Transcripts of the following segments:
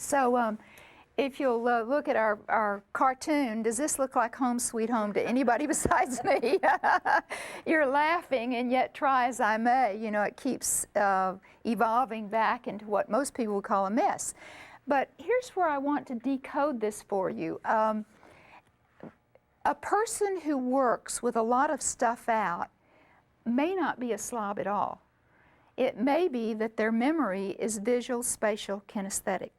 So if you'll look at our cartoon, does this look like Home Sweet Home to anybody besides me? You're laughing, and yet try as I may, you know, it keeps evolving back into what most people would call a mess. But here's where I want to decode this for you. A person who works with a lot of stuff out may not be a slob at all. It may be that their memory is visual, spatial, kinesthetic,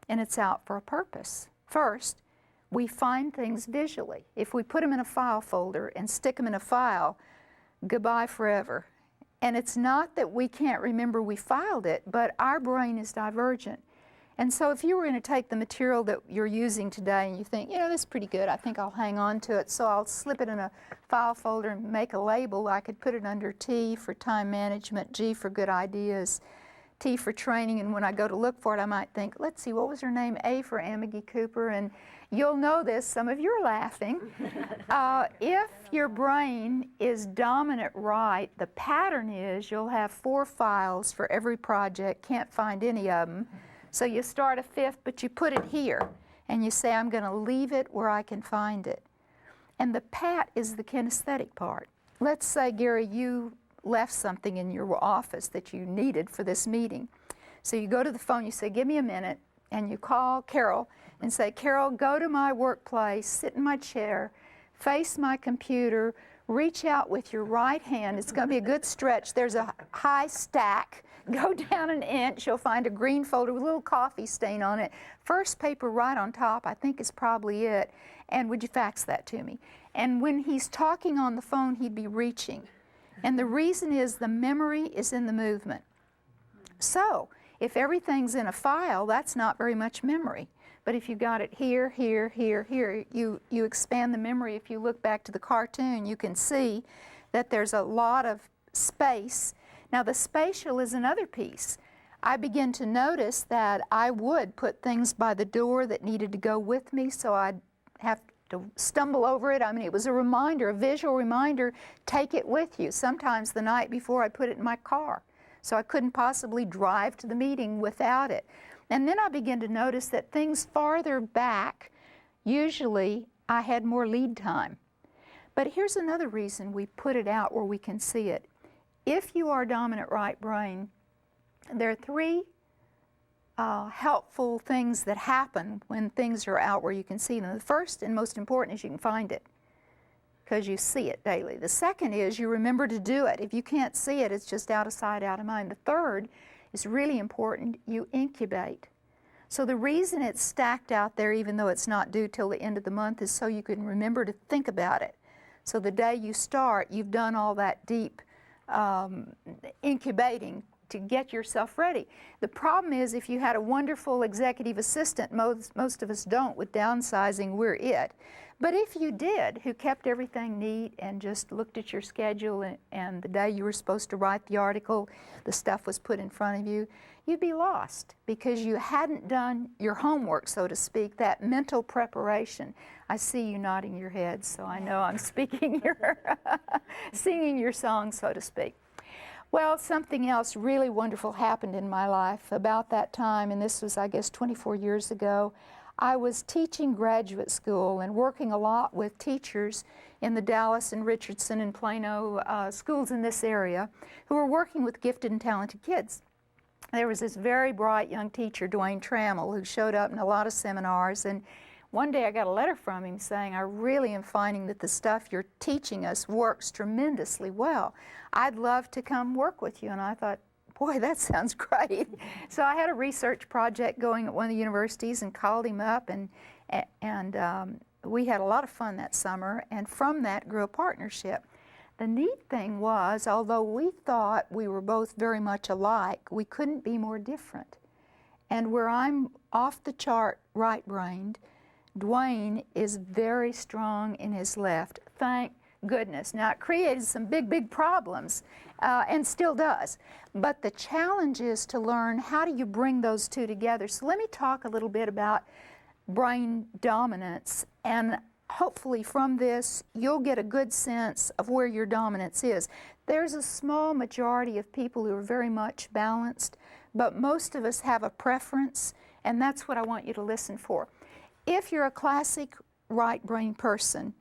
and it's out for a purpose. First, we find things visually. If we put them in a file folder and stick them in a file, goodbye forever. And it's not that we can't remember we filed it, but our brain is divergent. And so if you were going to take the material that you're using today and you think, you know, this is pretty good, I think I'll hang on to it, so I'll slip it in a file folder and make a label. I could put it under T for time management, G for good ideas, T for training, and when I go to look for it, I might think, let's see, what was her name? A for Amagi Cooper, and you'll know this, some of you are laughing. If your brain is dominant right, the pattern is you'll have 4 files for every project, can't find any of them. So you start a 5th, but you put it here, and you say, I'm going to leave it where I can find it. And the pat is the kinesthetic part. Let's say, Gary, you left something in your office that you needed for this meeting. So you go to the phone, you say, give me a minute, and you call Carol and say, Carol, go to my workplace, sit in my chair, face my computer, reach out with your right hand. It's going to be a good stretch. There's a high stack. Go down an inch, you'll find a green folder with a little coffee stain on it. First paper right on top, I think is probably it. And would you fax that to me? And when he's talking on the phone, he'd be reaching. And the reason is the memory is in the movement. So if everything's in a file, that's not very much memory. But if you got it here, here, here, here, you expand the memory. If you look back to the cartoon, you can see that there's a lot of space. Now the spatial is another piece. I begin to notice that I would put things by the door that needed to go with me, so I'd have to stumble over it. I mean, it was a reminder, a visual reminder, take it with you. Sometimes the night before I put it in my car, so I couldn't possibly drive to the meeting without it. And then I began to notice that things farther back, usually I had more lead time. But here's another reason we put it out where we can see it. If you are dominant right brain, there are 3 helpful things that happen when things are out where you can see them. The first and most important is you can find it because you see it daily. The second is you remember to do it. If you can't see it, it's just out of sight, out of mind. The third is really important, you incubate. So the reason it's stacked out there, even though it's not due till the end of the month, is so you can remember to think about it. So the day you start, you've done all that deep incubating to get yourself ready. The problem is if you had a wonderful executive assistant, most of us don't with downsizing, we're it. But if you did, who kept everything neat and just looked at your schedule and the day you were supposed to write the article, the stuff was put in front of you, you'd be lost because you hadn't done your homework, so to speak, that mental preparation. I see you nodding your head, so I know I'm speaking your, singing your song, so to speak. Well, something else really wonderful happened in my life about that time, and this was, I guess, 24 years ago. I was teaching graduate school and working a lot with teachers in the Dallas and Richardson and Plano schools in this area who were working with gifted and talented kids. There was this very bright young teacher, Dwayne Trammell, who showed up in a lot of seminars, and one day I got a letter from him saying, I really am finding that the stuff you're teaching us works tremendously well. I'd love to come work with you. And I thought, boy, that sounds great. So I had a research project going at one of the universities and called him up, and we had a lot of fun that summer, and from that grew a partnership. The neat thing was, although we thought we were both very much alike, we couldn't be more different. And where I'm off the chart right-brained, Dwayne is very strong in his left, thank goodness. Now, it created some big problems, and still does. But the challenge is to learn how do you bring those two together. So let me talk a little bit about brain dominance, and hopefully from this you'll get a good sense of where your dominance is. There's a small majority of people who are very much balanced, but most of us have a preference, And that's what I want you to listen for. If you're a classic right brain person,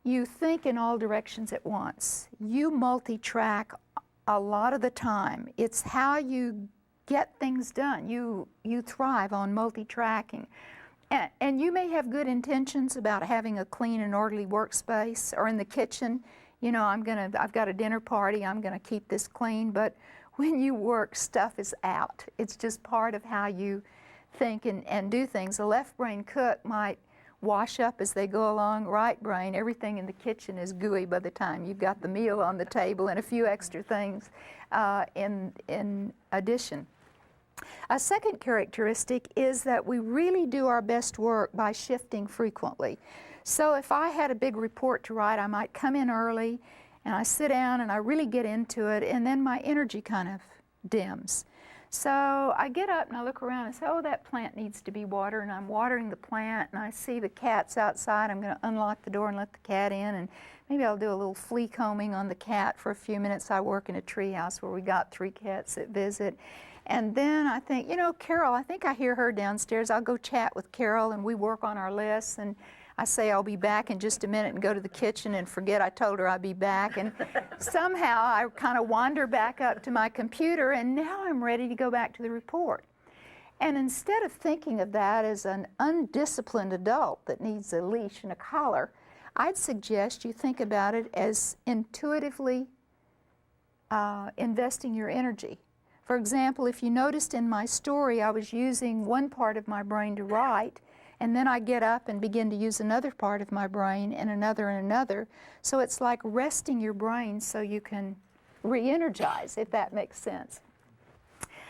you think in all directions at once. You multi-track a lot of the time. It's how you get things done. You thrive on multi-tracking. And you may have good intentions about having a clean and orderly workspace, or in the kitchen, you know, I've got a dinner party, I'm gonna keep this clean, but when you work, stuff is out. It's just part of how you think and do things. A left brain cook might wash up as they go along. Right brain, everything in the kitchen is gooey by the time you've got the meal on the table and a few extra things in addition. A second characteristic is that we really do our best work by shifting frequently. So if I had a big report to write, I might come in early and I sit down and I really get into it, and then my energy kind of dims. So I get up and I look around and say, oh, that plant needs to be watered, and I'm watering the plant, and I see the cat's outside. I'm going to unlock the door and let the cat in, and maybe I'll do a little flea combing on the cat for a few minutes. I work in a tree house where we got 3 cats that visit. And then I think, you know, Carol, I think I hear her downstairs. I'll go chat with Carol, and we work on our lists, and I say I'll be back in just a minute and go to the kitchen and forget I told her I'd be back. And somehow I kind of wander back up to my computer, and now I'm ready to go back to the report. And instead of thinking of that as an undisciplined adult that needs a leash and a collar, I'd suggest you think about it as intuitively investing your energy. For example, if you noticed in my story, I was using one part of my brain to write, and then I get up and begin to use another part of my brain, and another. So it's like resting your brain so you can re-energize, if that makes sense.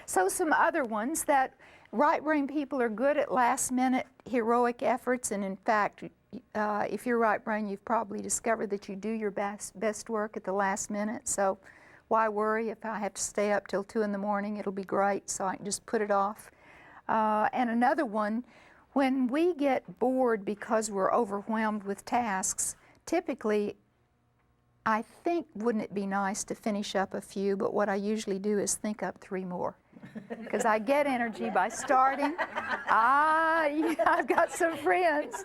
So some other ones, that right brain people are good at last minute heroic efforts, and in fact, if you're right brain, you've probably discovered that you do your best work at the last minute. So why worry? If I have to stay up till 2 in the morning, it'll be great, so I can just put it off. And another one, when we get bored because we're overwhelmed with tasks, typically I think, wouldn't it be nice to finish up a few, but what I usually do is think up 3 more. Because I get energy by starting. Yeah, I've got some friends.